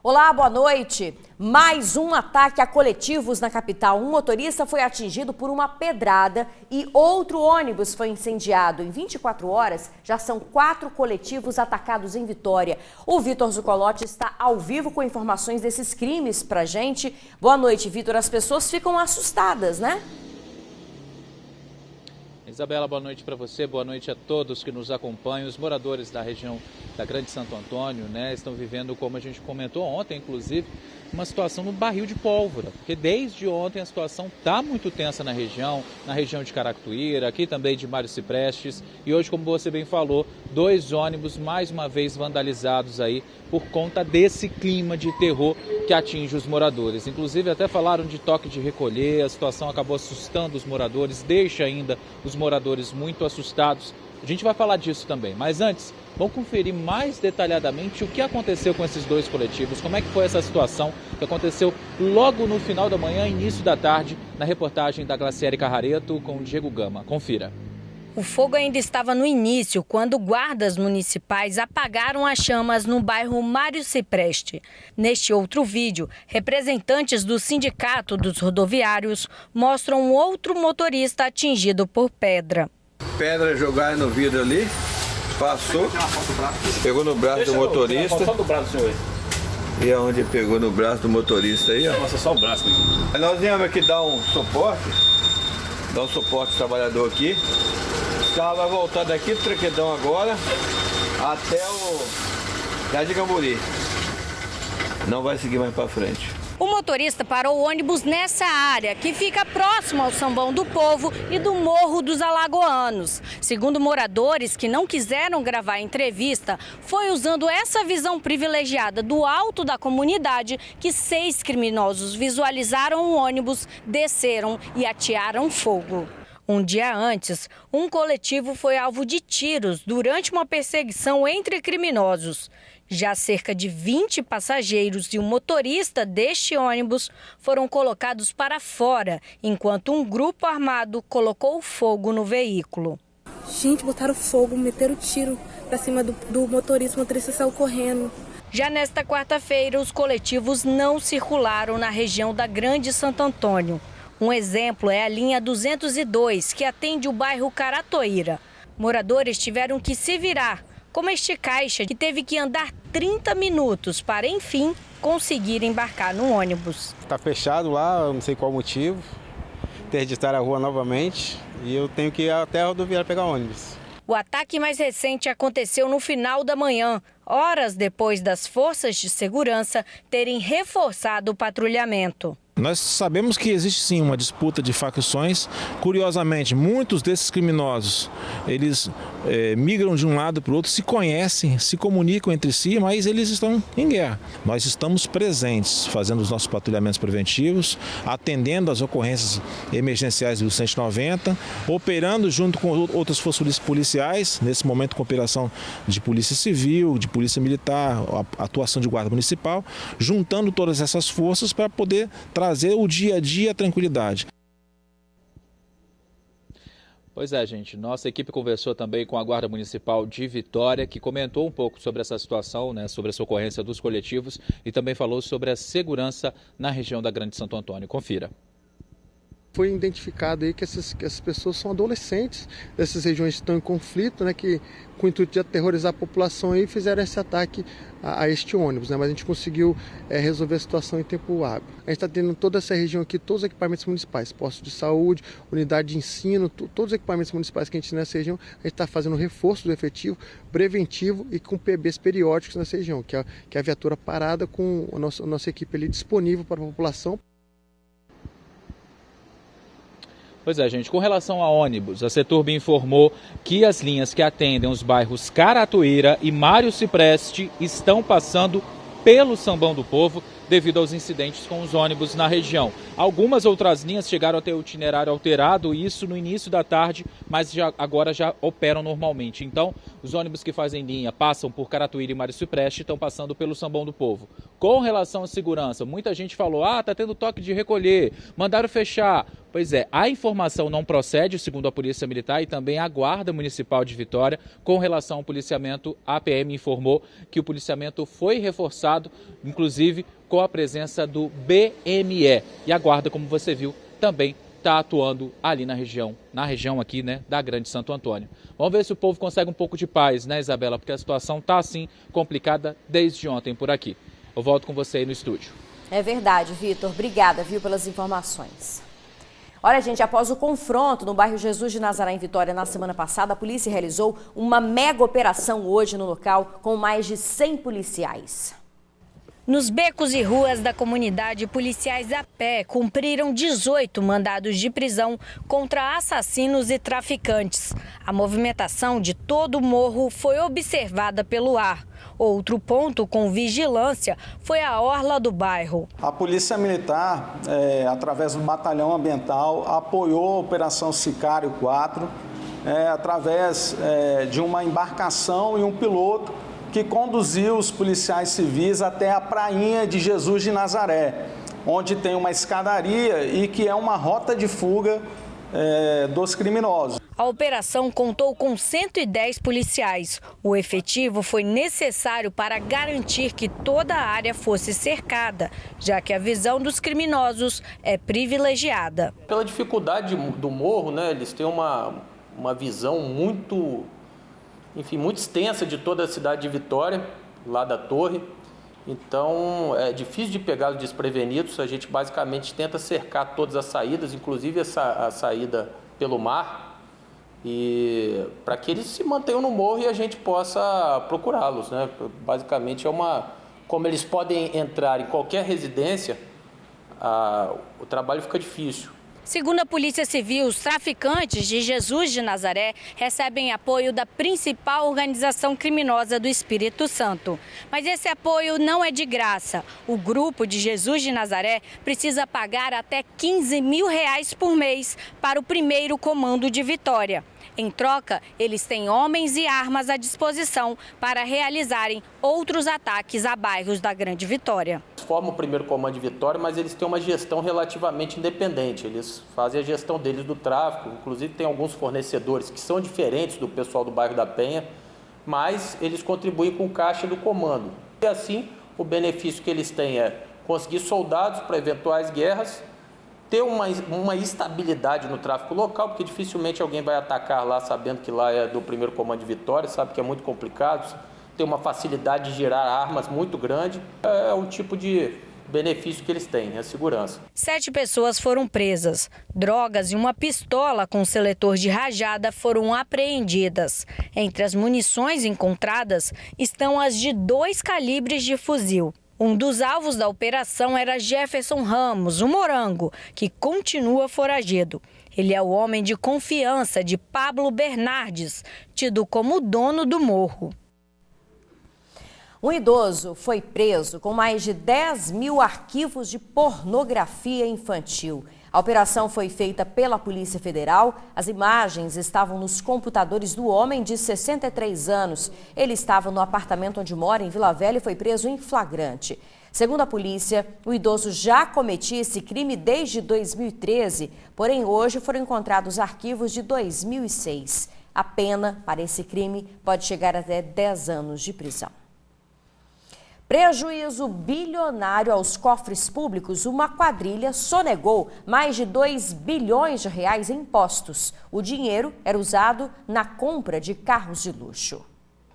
Olá, boa noite. Mais um ataque a coletivos na capital. Um motorista foi atingido por uma pedrada e outro ônibus foi incendiado. Em 24 horas, já são 4 coletivos atacados em Vitória. O Vitor Zucolotti está ao vivo com informações desses crimes pra gente. Boa noite, Vitor. As pessoas ficam assustadas, né? Isabela, boa noite para você, boa noite a todos que nos acompanham. Os moradores da região da Grande Santo Antônio, estão vivendo, como a gente comentou ontem, inclusive, uma situação no barril de pólvora, porque desde ontem a situação está muito tensa na região de Caractuíra, aqui também de Mário Ciprestes, e hoje, como você bem falou, 2 ônibus mais uma vez vandalizados aí por conta desse clima de terror que atinge os moradores. Inclusive até falaram de toque de recolher, a situação acabou assustando os moradores, deixa ainda os moradores muito assustados. A gente vai falar disso também, mas antes, vamos conferir mais detalhadamente o que aconteceu com esses 2 coletivos, como é que foi essa situação que aconteceu logo no final da manhã, início da tarde, na reportagem da Glaciere Carrareto com o Diego Gama. Confira. O fogo ainda estava no início, quando guardas municipais apagaram as chamas no bairro Mário Cipreste. Neste outro vídeo, representantes do Sindicato dos Rodoviários mostram um outro motorista atingido por pedra. Pedra jogaram no vidro ali, passou, pegou no braço do motorista. Só do braço, senhor. E aonde pegou no braço do motorista aí, ó. Nossa, só o braço. Nós viemos aqui dar um suporte ao trabalhador aqui. O carro vai voltar daqui do Traquedão agora até o Jardim Camburi. Não vai seguir mais para frente. O motorista parou o ônibus nessa área, que fica próximo ao Sambão do Povo e do Morro dos Alagoanos. Segundo moradores que não quiseram gravar a entrevista, foi usando essa visão privilegiada do alto da comunidade que 6 criminosos visualizaram o ônibus, desceram e atearam fogo. Um dia antes, um coletivo foi alvo de tiros durante uma perseguição entre criminosos. Já cerca de 20 passageiros e o motorista deste ônibus foram colocados para fora, enquanto um grupo armado colocou fogo no veículo. Gente, botaram fogo, meteram tiro para cima do motorista, o motorista saiu correndo. Já nesta quarta-feira, os coletivos não circularam na região da Grande Santo Antônio. Um exemplo é a linha 202, que atende o bairro Caratoíra. Moradores tiveram que se virar, como este caixa que teve que andar 30 minutos para, enfim, conseguir embarcar no ônibus. Está fechado lá, eu não sei qual motivo. Interditaram a rua novamente e eu tenho que ir até a rodoviária pegar ônibus. O ataque mais recente aconteceu no final da manhã, horas depois das forças de segurança terem reforçado o patrulhamento. Nós sabemos que existe sim uma disputa de facções. Curiosamente, muitos desses criminosos, eles migram de um lado para o outro, se conhecem, se comunicam entre si, mas eles estão em guerra. Nós estamos presentes, fazendo os nossos patrulhamentos preventivos, atendendo às ocorrências emergenciais do 190, operando junto com outras forças policiais, nesse momento com operação de polícia civil, de polícia militar, atuação de guarda municipal, juntando todas essas forças para poder trazer o dia a dia a tranquilidade. Pois é, gente, nossa equipe conversou também com a Guarda Municipal de Vitória, que comentou um pouco sobre essa situação, sobre essa ocorrência dos coletivos e também falou sobre a segurança na região da Grande Santo Antônio. Confira. Foi identificado aí que essas pessoas são adolescentes dessas regiões que estão em conflito, que com o intuito de aterrorizar a população aí fizeram esse ataque a este ônibus, mas a gente conseguiu resolver a situação em tempo hábil. A gente está tendo toda essa região aqui, todos os equipamentos municipais, postos de saúde, unidade de ensino, todos os equipamentos municipais que a gente tem nessa região, a gente está fazendo reforço do efetivo, preventivo e com PBs periódicos nessa região, que é a viatura parada com a nossa equipe ali disponível para a população. Pois é, gente, com relação a ônibus, a Ceturb informou que as linhas que atendem os bairros Caratoíra e Mário Cipreste estão passando pelo Sambão do Povo, devido aos incidentes com os ônibus na região. Algumas outras linhas chegaram a ter o itinerário alterado, isso no início da tarde, mas agora já operam normalmente. Então, os ônibus que fazem linha passam por Caratuíra e Mário Cipreste, estão passando pelo Sambão do Povo. Com relação à segurança, muita gente falou, tá tendo toque de recolher, mandaram fechar. Pois é, a informação não procede, segundo a Polícia Militar e também a Guarda Municipal de Vitória. Com relação ao policiamento, a PM informou que o policiamento foi reforçado, inclusive com a presença do BME. E a Guarda, como você viu, também está atuando ali na região aqui, né, da Grande Santo Antônio. Vamos ver se o povo consegue um pouco de paz, né, Isabela, porque a situação está, assim, complicada desde ontem por aqui. Eu volto com você aí no estúdio. É verdade, Vitor. Obrigada, pelas informações. Olha, gente, após o confronto no bairro Jesus de Nazaré, em Vitória, na semana passada, a polícia realizou uma mega operação hoje no local com mais de 100 policiais. Nos becos e ruas da comunidade, policiais a pé cumpriram 18 mandados de prisão contra assassinos e traficantes. A movimentação de todo o morro foi observada pelo ar. Outro ponto com vigilância foi a orla do bairro. A Polícia Militar, através do Batalhão Ambiental, apoiou a Operação Sicário 4, através de uma embarcação e um piloto que conduziu os policiais civis até a prainha de Jesus de Nazaré, onde tem uma escadaria e que é uma rota de fuga dos criminosos. A operação contou com 110 policiais. O efetivo foi necessário para garantir que toda a área fosse cercada, já que a visão dos criminosos é privilegiada. Pela dificuldade do morro, né, eles têm uma visão muito extensa de toda a cidade de Vitória, lá da torre. Então, é difícil de pegar os desprevenidos. A gente basicamente tenta cercar todas as saídas, inclusive a saída pelo mar, e para que eles se mantenham no morro e a gente possa procurá-los, né? Basicamente como eles podem entrar em qualquer residência, o trabalho fica difícil. Segundo a Polícia Civil, os traficantes de Jesus de Nazaré recebem apoio da principal organização criminosa do Espírito Santo. Mas esse apoio não é de graça. O grupo de Jesus de Nazaré precisa pagar até R$15 mil por mês para o primeiro comando de Vitória. Em troca, eles têm homens e armas à disposição para realizarem outros ataques a bairros da Grande Vitória. Formam o primeiro comando de Vitória, mas eles têm uma gestão relativamente independente. Eles fazem a gestão deles do tráfico, inclusive tem alguns fornecedores que são diferentes do pessoal do bairro da Penha, mas eles contribuem com o caixa do comando. E assim, o benefício que eles têm é conseguir soldados para eventuais guerras, ter uma estabilidade no tráfico local, porque dificilmente alguém vai atacar lá sabendo que lá é do primeiro comando de Vitória, sabe que é muito complicado, tem uma facilidade de girar armas muito grande, é o tipo de benefício que eles têm, a segurança. 7 pessoas foram presas. Drogas e uma pistola com seletor de rajada foram apreendidas. Entre as munições encontradas estão as de 2 calibres de fuzil. Um dos alvos da operação era Jefferson Ramos, o Morango, que continua foragido. Ele é o homem de confiança de Pablo Bernardes, tido como dono do morro. Um idoso foi preso com mais de 10 mil arquivos de pornografia infantil. A operação foi feita pela Polícia Federal. As imagens estavam nos computadores do homem de 63 anos. Ele estava no apartamento onde mora, em Vila Velha, e foi preso em flagrante. Segundo a polícia, o idoso já cometia esse crime desde 2013, porém hoje foram encontrados arquivos de 2006. A pena para esse crime pode chegar até 10 anos de prisão. Prejuízo bilionário aos cofres públicos. Uma quadrilha sonegou mais de 2 bilhões de reais em impostos. O dinheiro era usado na compra de carros de luxo.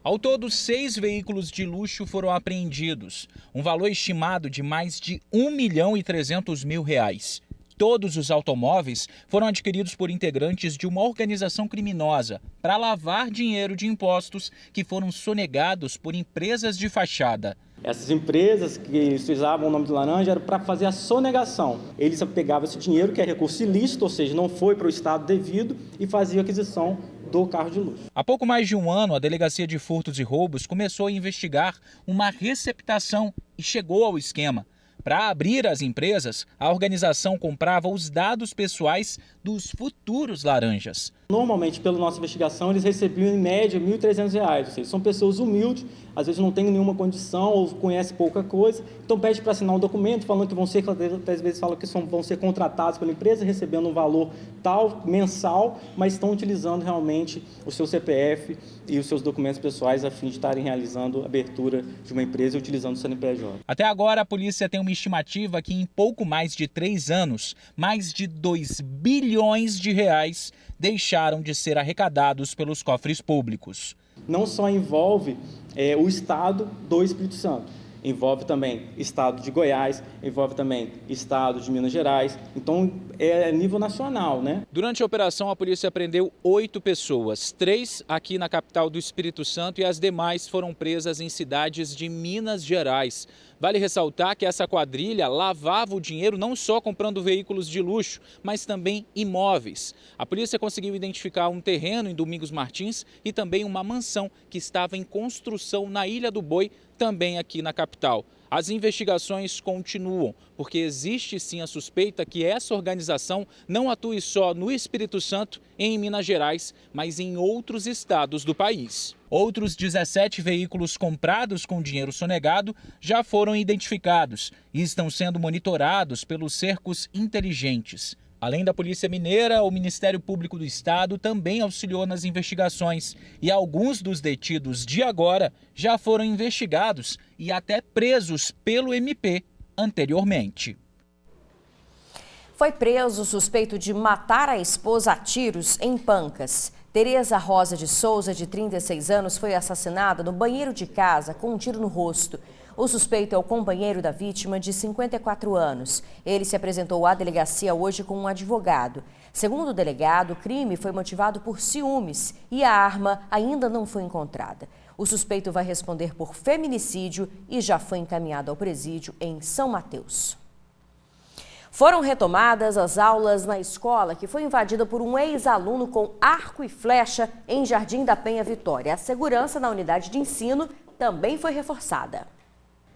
Ao todo, 6 veículos de luxo foram apreendidos. Um valor estimado de mais de R$1.300.000. Todos os automóveis foram adquiridos por integrantes de uma organização criminosa para lavar dinheiro de impostos que foram sonegados por empresas de fachada. Essas empresas que utilizavam o nome do laranja era para fazer a sonegação. Eles pegavam esse dinheiro, que é recurso ilícito, ou seja, não foi para o Estado devido, e faziam a aquisição do carro de luxo. Há pouco mais de um ano, a Delegacia de Furtos e Roubos começou a investigar uma receptação e chegou ao esquema. Para abrir as empresas, a organização comprava os dados pessoais dos futuros laranjas. Normalmente, pela nossa investigação, eles recebiam em média R$ 1.300, ou seja, são pessoas humildes, às vezes não têm nenhuma condição ou conhecem pouca coisa, então pede para assinar um documento falando que vão ser, às vezes falam que vão ser contratados pela empresa, recebendo um valor tal, mensal, mas estão utilizando realmente o seu CPF e os seus documentos pessoais a fim de estarem realizando a abertura de uma empresa e utilizando o CNPJ. Até agora, a polícia tem uma estimativa que em pouco mais de 3 anos, mais de 2 bilhões de reais deixaram de ser arrecadados pelos cofres públicos. Não só envolve o estado do Espírito Santo, envolve também estado de Goiás, envolve também estado de Minas Gerais, então é nível nacional, né? Durante a operação, a polícia prendeu 8 pessoas, 3 aqui na capital do Espírito Santo e as demais foram presas em cidades de Minas Gerais. Vale ressaltar que essa quadrilha lavava o dinheiro não só comprando veículos de luxo, mas também imóveis. A polícia conseguiu identificar um terreno em Domingos Martins e também uma mansão que estava em construção na Ilha do Boi, também aqui na capital. As investigações continuam, porque existe sim a suspeita que essa organização não atue só no Espírito Santo e em Minas Gerais, mas em outros estados do país. Outros 17 veículos comprados com dinheiro sonegado já foram identificados e estão sendo monitorados pelos cercos inteligentes. Além da Polícia Mineira, o Ministério Público do Estado também auxiliou nas investigações e alguns dos detidos de agora já foram investigados e até presos pelo MP anteriormente. Foi preso o suspeito de matar a esposa a tiros em Pancas. Tereza Rosa de Souza, de 36 anos, foi assassinada no banheiro de casa com um tiro no rosto. O suspeito é o companheiro da vítima, de 54 anos. Ele se apresentou à delegacia hoje com um advogado. Segundo o delegado, o crime foi motivado por ciúmes e a arma ainda não foi encontrada. O suspeito vai responder por feminicídio e já foi encaminhado ao presídio em São Mateus. Foram retomadas as aulas na escola que foi invadida por um ex-aluno com arco e flecha em Jardim da Penha, Vitória. A segurança na unidade de ensino também foi reforçada.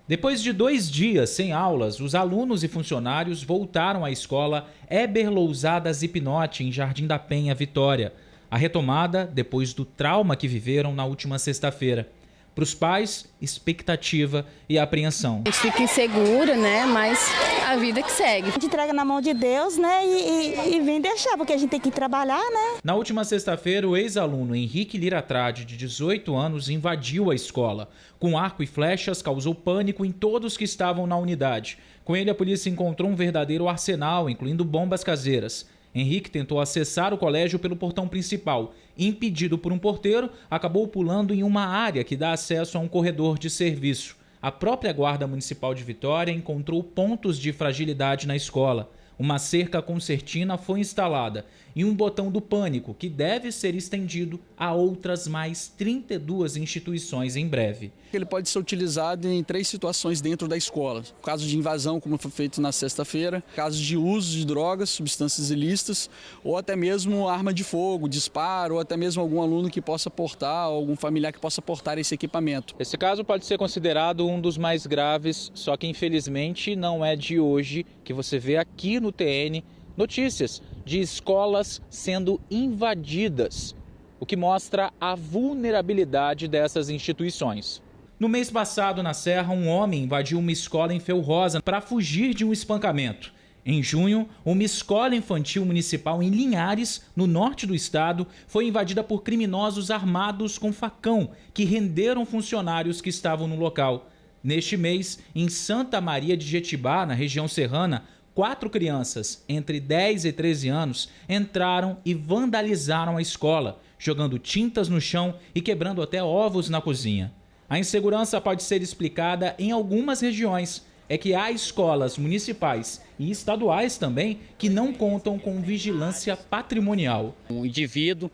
Depois de 2 dias sem aulas, os alunos e funcionários voltaram à escola Heber Lousada Zipnote, em Jardim da Penha, Vitória. A retomada depois do trauma que viveram na última sexta-feira. Para os pais, expectativa e apreensão. A gente fica inseguro, né? Mas a vida que segue. A gente entrega na mão de Deus, né? E vem deixar, porque a gente tem que trabalhar, né? Na última sexta-feira, o ex-aluno Henrique Liratrade, de 18 anos, invadiu a escola. Com arco e flechas, causou pânico em todos que estavam na unidade. Com ele, a polícia encontrou um verdadeiro arsenal, incluindo bombas caseiras. Henrique tentou acessar o colégio pelo portão principal. Impedido por um porteiro, acabou pulando em uma área que dá acesso a um corredor de serviço. A própria Guarda Municipal de Vitória encontrou pontos de fragilidade na escola. Uma cerca concertina foi instalada e um botão do pânico que deve ser estendido a outras mais 32 instituições em breve. Ele pode ser utilizado em 3 situações dentro da escola. Caso de invasão, como foi feito na sexta-feira, casos de uso de drogas, substâncias ilícitas, ou até mesmo arma de fogo, disparo, ou até mesmo algum aluno que possa portar, ou algum familiar que possa portar esse equipamento. Esse caso pode ser considerado um dos mais graves, só que infelizmente não é de hoje que você vê aqui no TN notícias de escolas sendo invadidas, o que mostra a vulnerabilidade dessas instituições. No mês passado, na Serra, um homem invadiu uma escola em Felrosa para fugir de um espancamento. Em junho, uma escola infantil municipal em Linhares, no norte do estado, foi invadida por criminosos armados com facão, que renderam funcionários que estavam no local. Neste mês, em Santa Maria de Jetibá, na região serrana, 4 crianças, entre 10 e 13 anos, entraram e vandalizaram a escola, jogando tintas no chão e quebrando até ovos na cozinha. A insegurança pode ser explicada em algumas regiões. É que há escolas municipais e estaduais também que não contam com vigilância patrimonial. Um indivíduo,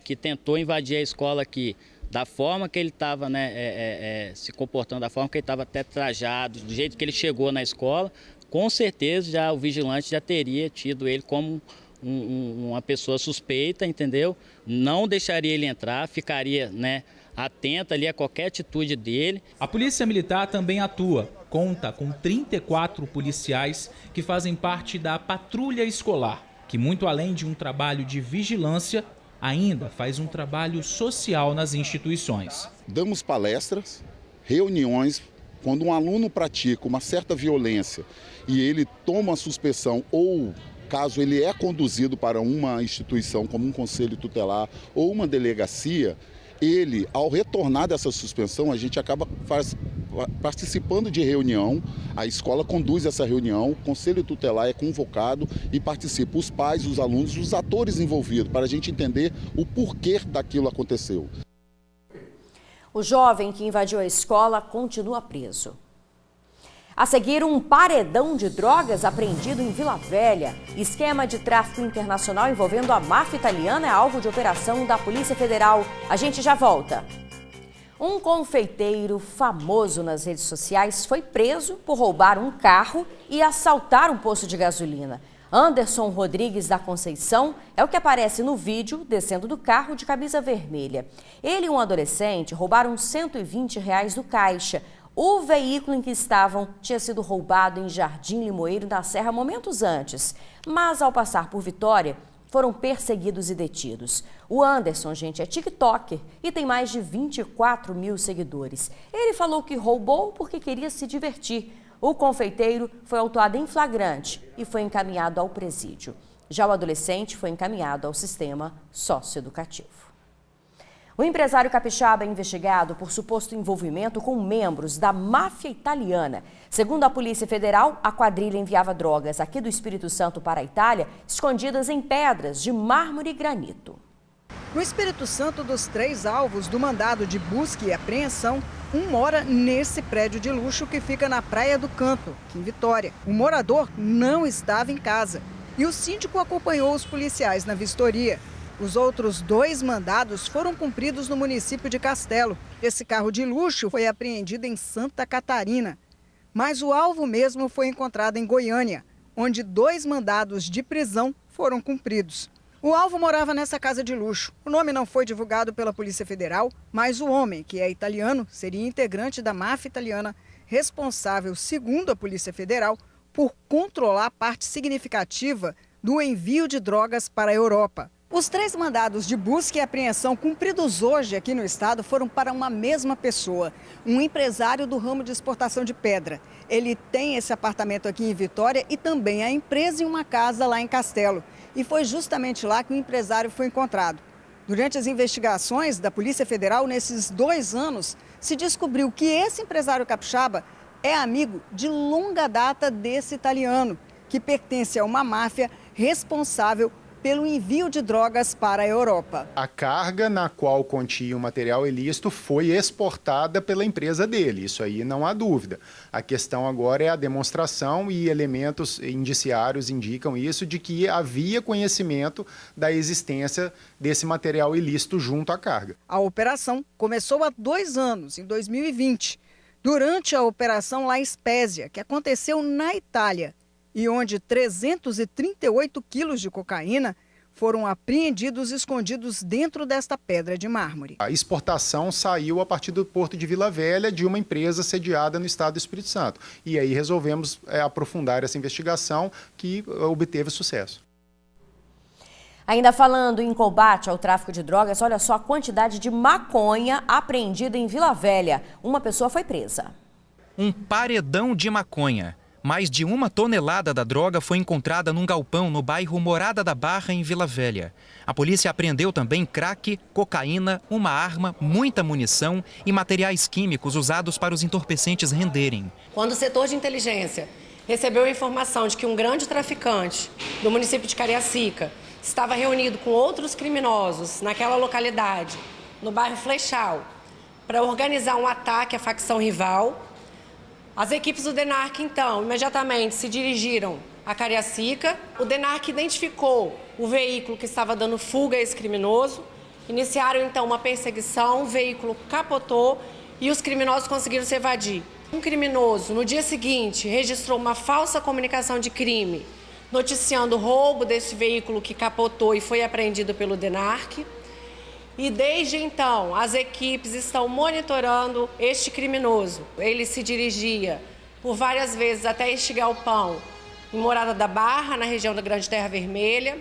que tentou invadir a escola aqui, da forma que ele estava se comportando, da forma que ele estava até trajado, do jeito que ele chegou na escola, com certeza já o vigilante já teria tido ele como uma pessoa suspeita, entendeu? Não deixaria ele entrar, ficaria atento ali a qualquer atitude dele. A Polícia Militar também atua. conta com 34 policiais que fazem parte da patrulha escolar, que muito além de um trabalho de vigilância, ainda faz um trabalho social nas instituições. Damos palestras, reuniões, quando um aluno pratica uma certa violência e ele toma a suspensão ou caso ele é conduzido para uma instituição como um conselho tutelar ou uma delegacia, ele, ao retornar dessa suspensão, a gente acaba participando de reunião, a escola conduz essa reunião, o conselho tutelar é convocado e participa os pais, os alunos, os atores envolvidos, para a gente entender o porquê daquilo aconteceu. O jovem que invadiu a escola continua preso. A seguir, um paredão de drogas apreendido em Vila Velha. Esquema de tráfico internacional envolvendo a máfia italiana é alvo de operação da Polícia Federal. A gente já volta. Um confeiteiro famoso nas redes sociais foi preso por roubar um carro e assaltar um posto de gasolina. Anderson Rodrigues da Conceição é o que aparece no vídeo descendo do carro de camisa vermelha. Ele e um adolescente roubaram R$120 do caixa. O veículo em que estavam tinha sido roubado em Jardim Limoeiro, na Serra, momentos antes. Mas, ao passar por Vitória, foram perseguidos e detidos. O Anderson, gente, é tiktoker e tem mais de 24 mil seguidores. Ele falou que roubou porque queria se divertir. O confeiteiro foi autuado em flagrante e foi encaminhado ao presídio. Já o adolescente foi encaminhado ao sistema socioeducativo. O empresário capixaba é investigado por suposto envolvimento com membros da máfia italiana. Segundo a Polícia Federal, a quadrilha enviava drogas aqui do Espírito Santo para a Itália, escondidas em pedras de mármore e granito. No Espírito Santo, dos 3 alvos do mandado de busca e apreensão, um mora nesse prédio de luxo que fica na Praia do Canto, aqui em Vitória. O morador não estava em casa e o síndico acompanhou os policiais na vistoria. Os outros 2 mandados foram cumpridos no município de Castelo. Esse carro de luxo foi apreendido em Santa Catarina. Mas o alvo mesmo foi encontrado em Goiânia, onde 2 mandados de prisão foram cumpridos. O alvo morava nessa casa de luxo. O nome não foi divulgado pela Polícia Federal, mas o homem, que é italiano, seria integrante da máfia italiana, responsável, segundo a Polícia Federal, por controlar parte significativa do envio de drogas para a Europa. Os 3 mandados de busca e apreensão cumpridos hoje aqui no estado foram para uma mesma pessoa, um empresário do ramo de exportação de pedra. Ele tem esse apartamento aqui em Vitória e também a empresa e uma casa lá em Castelo. E foi justamente lá que o empresário foi encontrado. Durante as investigações da Polícia Federal, nesses 2 anos, se descobriu que esse empresário capixaba é amigo de longa data desse italiano, que pertence a uma máfia responsável pelo envio de drogas para a Europa. A carga na qual continha o material ilícito foi exportada pela empresa dele, isso aí não há dúvida. A questão agora é a demonstração e elementos indiciários indicam isso, de que havia conhecimento da existência desse material ilícito junto à carga. A operação começou há 2 anos, em 2020, durante a Operação La Spezia, que aconteceu na Itália, e onde 338 quilos de cocaína foram apreendidos escondidos dentro desta pedra de mármore. A exportação saiu a partir do Porto de Vila Velha, de uma empresa sediada no estado do Espírito Santo. E aí resolvemos aprofundar essa investigação, que obteve sucesso. Ainda falando em combate ao tráfico de drogas, olha só a quantidade de maconha apreendida em Vila Velha. Uma pessoa foi presa. Um paredão de maconha. Mais de 1 tonelada da droga foi encontrada num galpão no bairro Morada da Barra, em Vila Velha. A polícia apreendeu também crack, cocaína, uma arma, muita munição e materiais químicos usados para os entorpecentes renderem. Quando o setor de inteligência recebeu a informação de que um grande traficante do município de Cariacica estava reunido com outros criminosos naquela localidade, no bairro Flechal, para organizar um ataque à facção rival, as equipes do DENARC, então, imediatamente se dirigiram a Cariacica. O DENARC identificou o veículo que estava dando fuga a esse criminoso. Iniciaram, então, uma perseguição, o veículo capotou e os criminosos conseguiram se evadir. Um criminoso, no dia seguinte, registrou uma falsa comunicação de crime, noticiando o roubo desse veículo que capotou e foi apreendido pelo DENARC. E desde então, as equipes estão monitorando este criminoso. Ele se dirigia por várias vezes até este galpão em Morada da Barra, na região da Grande Terra Vermelha.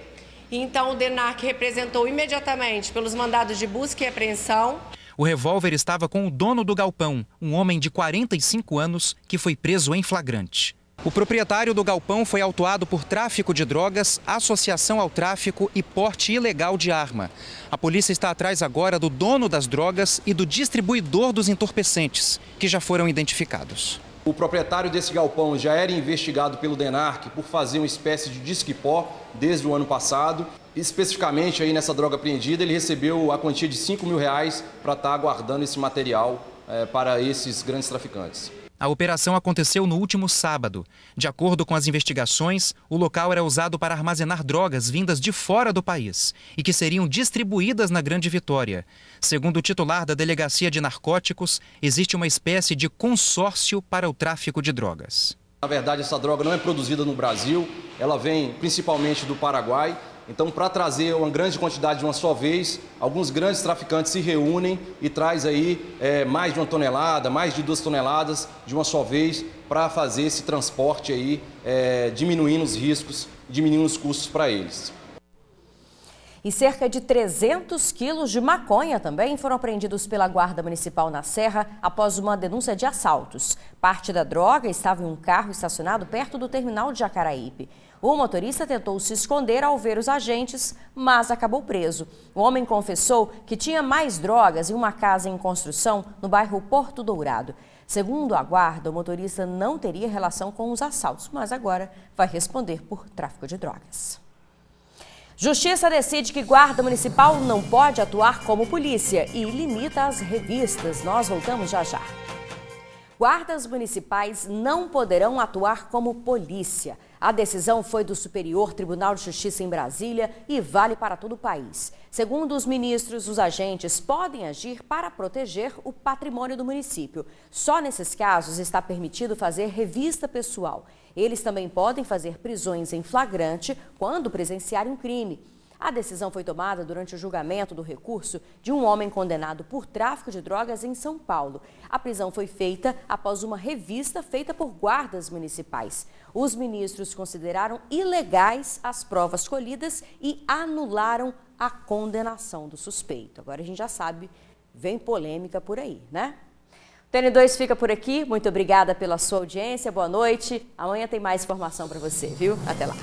E então o DENARC representou imediatamente pelos mandados de busca e apreensão. O revólver estava com o dono do galpão, um homem de 45 anos que foi preso em flagrante. O proprietário do galpão foi autuado por tráfico de drogas, associação ao tráfico e porte ilegal de arma. A polícia está atrás agora do dono das drogas e do distribuidor dos entorpecentes, que já foram identificados. O proprietário desse galpão já era investigado pelo DENARC por fazer uma espécie de disque-pó desde o ano passado. Especificamente aí nessa droga apreendida, ele recebeu a quantia de R$5 mil para estar aguardando esse material para esses grandes traficantes. A operação aconteceu no último sábado. De acordo com as investigações, o local era usado para armazenar drogas vindas de fora do país e que seriam distribuídas na Grande Vitória. Segundo o titular da Delegacia de Narcóticos, existe uma espécie de consórcio para o tráfico de drogas. Na verdade, essa droga não é produzida no Brasil, ela vem principalmente do Paraguai. Então, para trazer uma grande quantidade de uma só vez, alguns grandes traficantes se reúnem e traz aí mais de 1 tonelada, mais de 2 toneladas de uma só vez para fazer esse transporte aí, diminuindo os riscos, diminuindo os custos para eles. E cerca de 300 quilos de maconha também foram apreendidos pela Guarda Municipal na Serra após uma denúncia de assaltos. Parte da droga estava em um carro estacionado perto do terminal de Jacaraípe. O motorista tentou se esconder ao ver os agentes, mas acabou preso. O homem confessou que tinha mais drogas em uma casa em construção no bairro Porto Dourado. Segundo a guarda, o motorista não teria relação com os assaltos, mas agora vai responder por tráfico de drogas. Justiça decide que Guarda Municipal não pode atuar como polícia e limita as revistas. Nós voltamos já já. Guardas municipais não poderão atuar como polícia. A decisão foi do Superior Tribunal de Justiça em Brasília e vale para todo o país. Segundo os ministros, os agentes podem agir para proteger o patrimônio do município. Só nesses casos está permitido fazer revista pessoal. Eles também podem fazer prisões em flagrante quando presenciarem um crime. A decisão foi tomada durante o julgamento do recurso de um homem condenado por tráfico de drogas em São Paulo. A prisão foi feita após uma revista feita por guardas municipais. Os ministros consideraram ilegais as provas colhidas e anularam a condenação do suspeito. Agora a gente já sabe, vem polêmica por aí, né? O TN2 fica por aqui. Muito obrigada pela sua audiência. Boa noite. Amanhã tem mais informação para você, viu? Até lá.